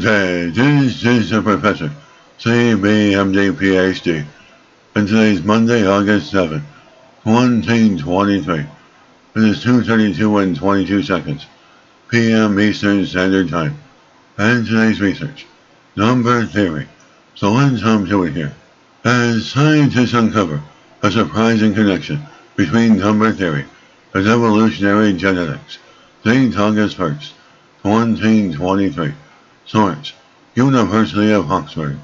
Okay, this is the Professor, CBMD PhD, and today's Monday, August 7th, 2023. It is 2:32 and 22 seconds, p.m. Eastern Standard Time, and today's research, number theory. So let's jump to it here. As scientists uncover a surprising connection between number theory and evolutionary genetics, date August 1st, 2023. Source: University of Oxford.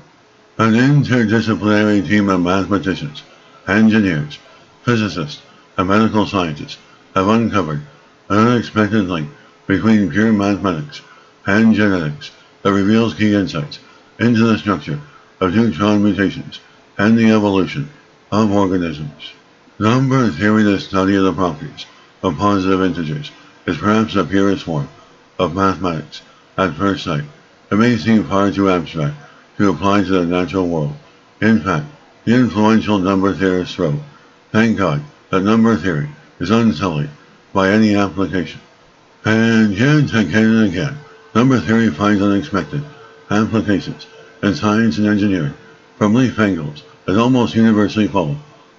An interdisciplinary team of mathematicians, engineers, physicists, and medical scientists have uncovered an unexpected link between pure mathematics and genetics that reveals key insights into the structure of neutron mutations and the evolution of organisms. Number theory, the study of the properties of positive integers, is perhaps the purest form of mathematics at first sight. It may seem far too abstract to apply to the natural world. In fact, the influential number theorists wrote, "Thank God that number theory is unsullied by any application." And yet, again and again, number theory finds unexpected applications in science and engineering, from leaf angles that almost universally follow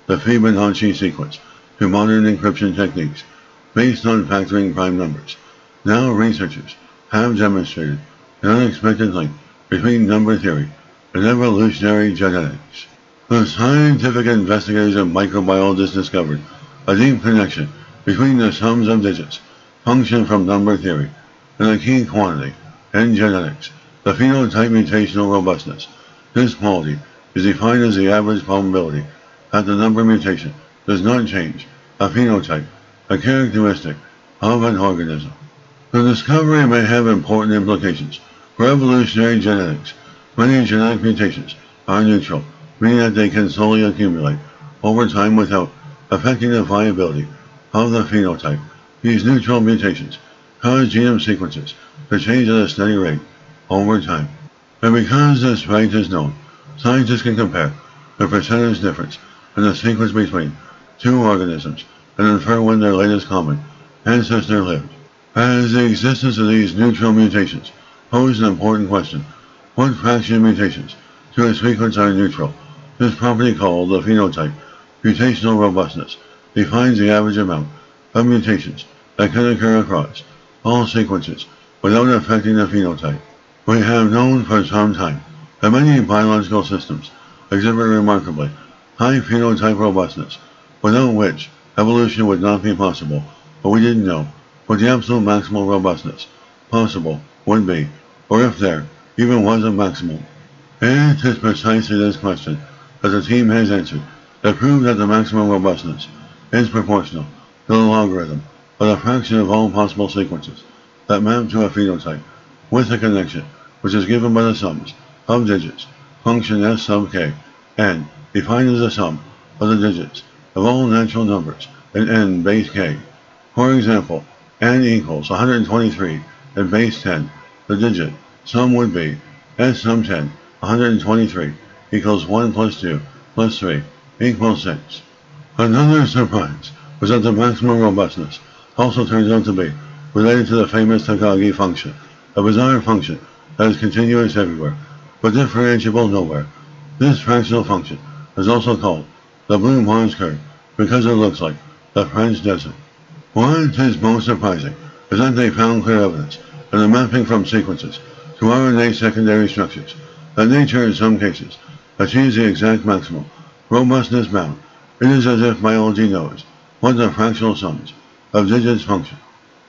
the Fibonacci sequence to modern encryption techniques based on factoring prime numbers. Now researchers have demonstrated an unexpected link between number theory and evolutionary genetics. The scientific investigators and microbiologists discovered a deep connection between the sums of digits function from number theory and a key quantity in genetics, the phenotype mutational robustness. This quality is defined as the average probability that the number mutation does not change a phenotype, a characteristic of an organism. The discovery may have important implications for evolutionary genetics. Many genetic mutations are neutral, meaning that they can slowly accumulate over time without affecting the viability of the phenotype. These neutral mutations cause genome sequences to change at a steady rate over time. And because this rate is known, scientists can compare the percentage difference in the sequence between two organisms and infer when their latest common ancestor lived. As the existence of these neutral mutations poses an important question: what fraction of mutations to a sequence are neutral? This property, called the phenotype mutational robustness, defines the average amount of mutations that can occur across all sequences without affecting the phenotype. We have known for some time that many biological systems exhibit remarkably high phenotype robustness, without which evolution would not be possible, but we didn't know what the absolute maximal robustness possible would be, or if there even was a maximum. It is precisely this question that the team has answered that prove that the maximum robustness is proportional to the logarithm of the fraction of all possible sequences that map to a phenotype, with a connection which is given by the sums of digits, function S sub k, and defined as the sum of the digits of all natural numbers in n base k. For example, n equals 123 in base 10. The digit sum would be S sub 10, 123 equals 1 plus 2 plus 3 equals 6. Another surprise was that the maximum robustness also turns out to be related to the famous Takagi function, a bizarre function that is continuous everywhere, but differentiable nowhere. This fractional function is also called the blue Mars curve because it looks like the French desert. What is most surprising is that they found clear evidence in the mapping from sequences to RNA secondary structures that nature in some cases achieves the exact maximum robustness bound. It is as if biology knows what the fractional sums of digits function.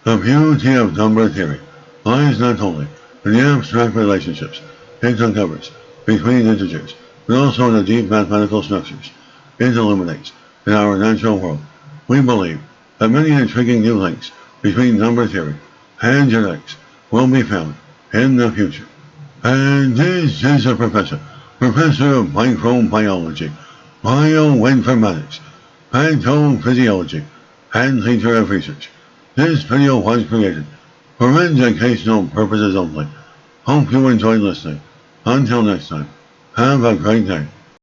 The beauty of number theory lies not only in the abstract relationships it uncovers between integers, but also in the deep mathematical structures it illuminates in our natural world. We believe that many intriguing new links between number theory and genetics will be found in the future. And this is a professor of microbiology, bioinformatics, pathophysiology, and teacher of research. This video was created for educational purposes only. Hope you enjoyed listening. Until next time, have a great day.